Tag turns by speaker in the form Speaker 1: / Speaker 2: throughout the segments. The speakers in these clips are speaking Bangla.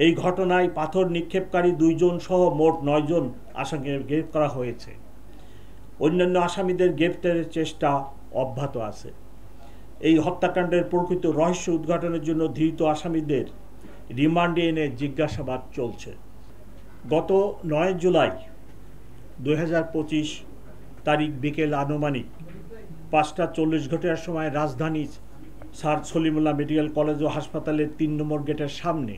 Speaker 1: এই ঘটনায় পাথর নিক্ষেপকারী 2 জন সহ মোট 9 জন আসামিকে গ্রেপ্তার করা হয়েছে। অন্যান্য আসামিদের গ্রেপ্তারের চেষ্টা অব্যাহত আছে। এই হত্যাকাণ্ডের প্রকৃত রহস্য উদ্ঘাটনের জন্য ধৃত আসামিদের রিমান্ডে এনে জিজ্ঞাসাবাদ চলছে। গত 9 জুলাই 2025 তারিখ বিকেল আনুমানিক 5:40 সময় রাজধানীর স্যার সলিমুল্লাহ মেডিকেল কলেজ ও হাসপাতালের 3 নম্বর গেটের সামনে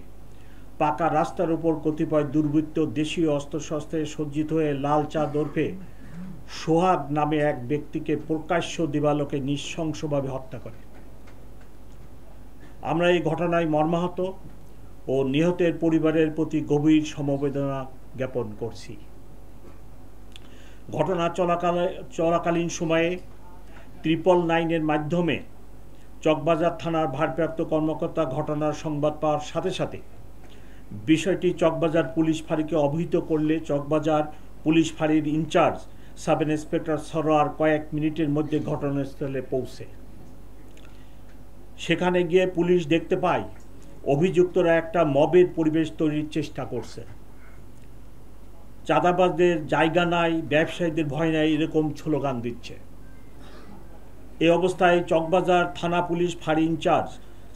Speaker 1: পাকা রাস্তার উপর কতিপয় দুর্বৃত্ত দেশীয় অস্ত্রশস্ত্রে সজ্জিত হয়ে লাল চাঁদ ওরফে সোহাগ নামে এক ব্যক্তিকে প্রকাশ্য দিবালোকে নৃশংসভাবে হত্যা করে। আমরা এই ঘটনায় মর্মাহত ও নিহতের পরিবারের প্রতি গভীর সমবেদনা জ্ঞাপন করছি। ঘটনা চলাকালীন সময়ে 999-এর মাধ্যমে চকবাজার থানার ভারপ্রাপ্ত কর্মকর্তা ঘটনার সংবাদ পাওয়ার সাথে সাথে বিষয়টি চকবাজার পুলিশ ফাঁড়িকে অবহিত করলে চকবাজার পুলিশ ফাঁড়ির ইনচার্জ সাব ইন্সপেক্টর সরোয়ার কয়েক মিনিটের মধ্যে ঘটনাস্থলে পৌঁছে। সেখানে গিয়ে পুলিশ দেখতে পায় অভিযুক্তরা একটা মবের পরিবেশ তৈরির চেষ্টা করছে। চাঁদাবাজদের জায়গা নাই, ব্যবসায়ীদের ভয় নাই, এরকম স্লোগান দিচ্ছে। এই অবস্থায় চকবাজার থানা পুলিশ ফাঁড়ি ইনচার্জ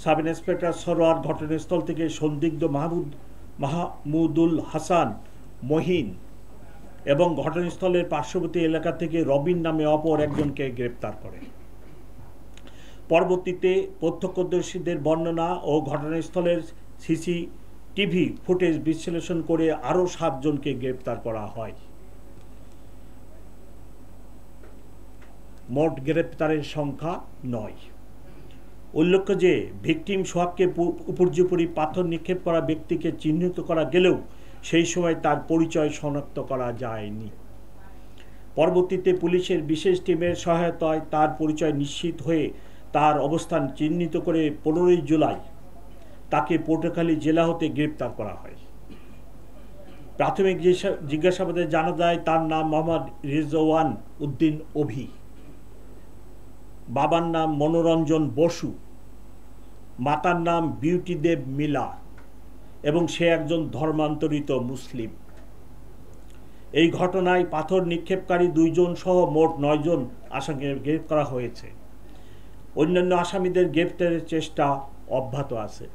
Speaker 1: সাব ইন্সপেক্টর সরোয়ার ঘটনাস্থল থেকে সন্দিগ্ধ মাহমুদুল হাসান মহিন এবং ঘটনাস্থলের পার্শ্ববর্তী এলাকা থেকে রবিন নামে অপর একজনকে গ্রেপ্তার করে। পরবর্তীতে প্রত্যক্ষদর্শীদের বর্ণনা ও ঘটনাস্থলের সিসিটিভি ফুটেজ বিশ্লেষণ করে আরও 7 জনকে গ্রেপ্তার করা হয়। মোট গ্রেপ্তারের সংখ্যা 9। উল্লেখ্য যে ভিকটিম সোহাগকে উপর্যুপরি পাথর নিক্ষেপ করা ব্যক্তিকে চিহ্নিত করা গেলেও সেই সময় তার পরিচয় শনাক্ত করা যায়নি। পরবর্তীতে পুলিশের বিশেষ টিমের সহায়তায় তার পরিচয় নিশ্চিত হয়ে তার অবস্থান চিহ্নিত করে 15 জুলাই তাকে পটুয়াখালী জেলা হতে গ্রেপ্তার করা হয়। প্রাথমিক জিজ্ঞাসাবাদে জানা যায় তার নাম মোহাম্মদ রিজওয়ান উদ্দিন অভি, বাবার নাম মনোরঞ্জন বসু, মাতার নাম বিউটি দেব মিলা এবং সে একজন ধর্মান্তরিত মুসলিম। এই ঘটনায় পাথর নিক্ষেপকারী 2 জন সহ মোট 9 জন আসামিকে গ্রেপ্তার করা হয়েছে। অন্যান্য আসামিদের গ্রেপ্তারের চেষ্টা অব্যাহত আছে।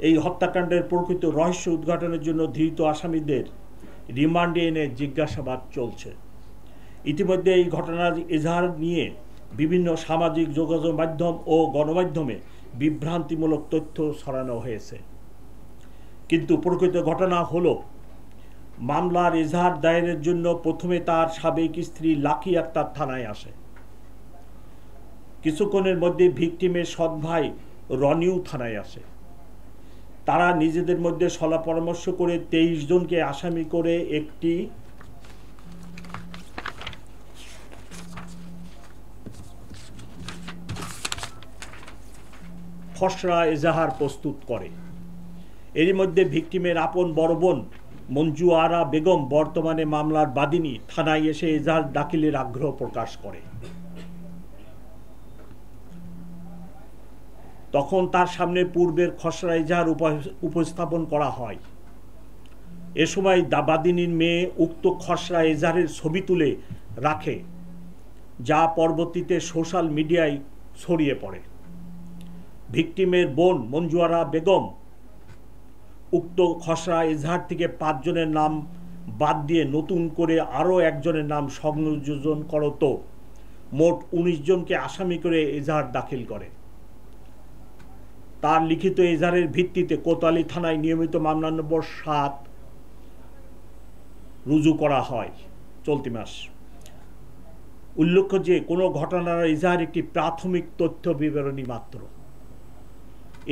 Speaker 1: এই হত্যাকাণ্ডের প্রকৃত রহস্য উদ্ঘাটনের জন্য ধৃত আসামিদের রিমান্ডে এনে জিজ্ঞাসাবাদ চলছে। ইতিমধ্যে এই ঘটনার এজাহার নিয়ে বিভিন্ন সামাজিক যোগাযোগ মাধ্যম ও গণমাধ্যমে বিভ্রান্তিমূলক তথ্য ছড়ানো হয়েছে। কিন্তু প্রকৃত ঘটনা হলো মামলার এজাহার দায়েরের জন্য প্রথমে তার সাবেক স্ত্রী লাকি আক্তার থানায় আসে। কিছুক্ষণের মধ্যে ভিকটিমের সৎ ভাই রনিউ থানায় আসে। তারা নিজেদের মধ্যে সলা পরামর্শ করে 23 জনকে আসামি করে একটি খসড়া এজাহার প্রস্তুত করে। এর মধ্যে ভিকটিমের আপন বড় বোন মঞ্জু আরা বেগম বর্তমানে মামলার বাদীনি থানায় এসে এজাহার দাখিলের আগ্রহ প্রকাশ করে। তখন তার সামনে পূর্বের খসড়া এজাহার উপস্থাপন করা হয়। এ সময় বাদীনির মেয়ে উক্ত খসড়া এজাহারের ছবি তুলে রাখে, যা পরবর্তীতে সোশ্যাল মিডিয়ায় ছড়িয়ে পড়ে। ভিকটিমের বোন মঞ্জুয়ারা বেগম উক্ত খসড়া এজাহার থেকে 5 জনের নাম বাদ দিয়ে নতুন করে আরও একজনের নাম সংযোজন করত মোট 19 জনকে আসামি করে এজাহার দাখিল করে। তার লিখিত এজাহারের ভিত্তিতে কোতোয়ালি থানায় নিয়মিত মামলা নম্বর 7 রুজু করা হয় চলতি মাস। উল্লেখ্য যে কোনো ঘটনার এজাহার একটি প্রাথমিক তথ্য বিবরণী মাত্র।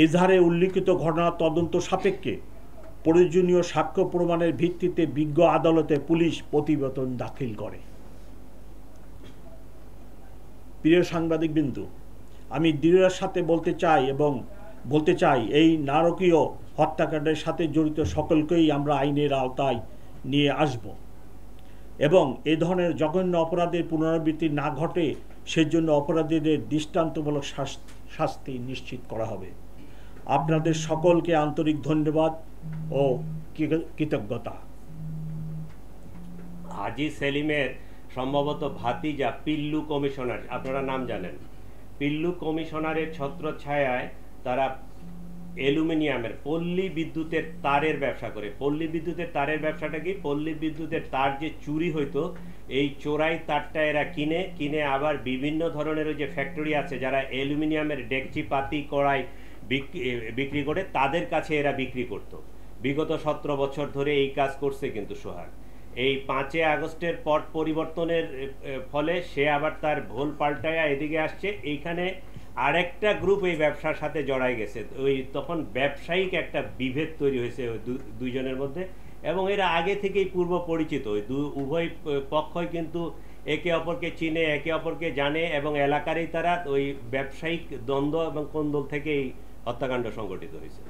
Speaker 1: এজাহারে উল্লিখিত ঘটনা তদন্ত সাপেক্ষে প্রয়োজনীয় সাক্ষ্য প্রমাণের ভিত্তিতে বিজ্ঞ আদালতে পুলিশ প্রতিবেদন দাখিল করে। প্রিয় সাংবাদিকবৃন্দ, আমি দৃঢ়তার সাথে বলতে চাই এই নারকীয় হত্যাকাণ্ডের সাথে জড়িত সকলকেই আমরা আইনের আওতায় নিয়ে আসব এবং এ ধরনের জঘন্য অপরাধের পুনরাবৃত্তি না ঘটে সেজন্য অপরাধীদের দৃষ্টান্তমূলক শাস্তি নিশ্চিত করা হবে। আপনাদের সকলকে আন্তরিক ধন্যবাদ ও কৃতজ্ঞতা।
Speaker 2: হাজী সেলিমের সম্ভবত ভাতিজা পিল্লু কমিশনার, আপনারা নাম জানেন, পিল্লু কমিশনারের ছত্রছায়ায় তারা অ্যালুমিনিয়ামের পল্লী বিদ্যুতের তারের ব্যবসা করে। পল্লী বিদ্যুতের তারের ব্যবসাটা কি? পল্লী বিদ্যুতের তার যে চুরি হইতো, এই চোরাই তারটা এরা কিনে আবার বিভিন্ন ধরনের ওই যে ফ্যাক্টরি আছে যারা অ্যালুমিনিয়ামের ডেকচি পাতি কড়াই বিক্রি করে, তাদের কাছে এরা বিক্রি করত। বিগত 17 বছর ধরে এই কাজ করছে কিন্তু সোহাগ। এই 5 আগস্টের পট পরিবর্তনের ফলে সে আবার তার ভোল পাল্টায়া এদিকে আসছে। এইখানে আরেকটা গ্রুপ এই ব্যবসার সাথে জড়াই গেছে। ওই তখন ব্যবসায়িক একটা বিভেদ তৈরি হয়েছে ওই দুইজনের মধ্যে, এবং এরা আগে থেকেই পূর্ব পরিচিত। ওই উভয় পক্ষই কিন্তু একে অপরকে চিনে, একে অপরকে জানে, এবং এলাকারই তারা ওই ব্যবসায়িক দ্বন্দ্ব এবং কোন্দল থেকেই হত্যাকাণ্ড সংঘটিত হয়েছে।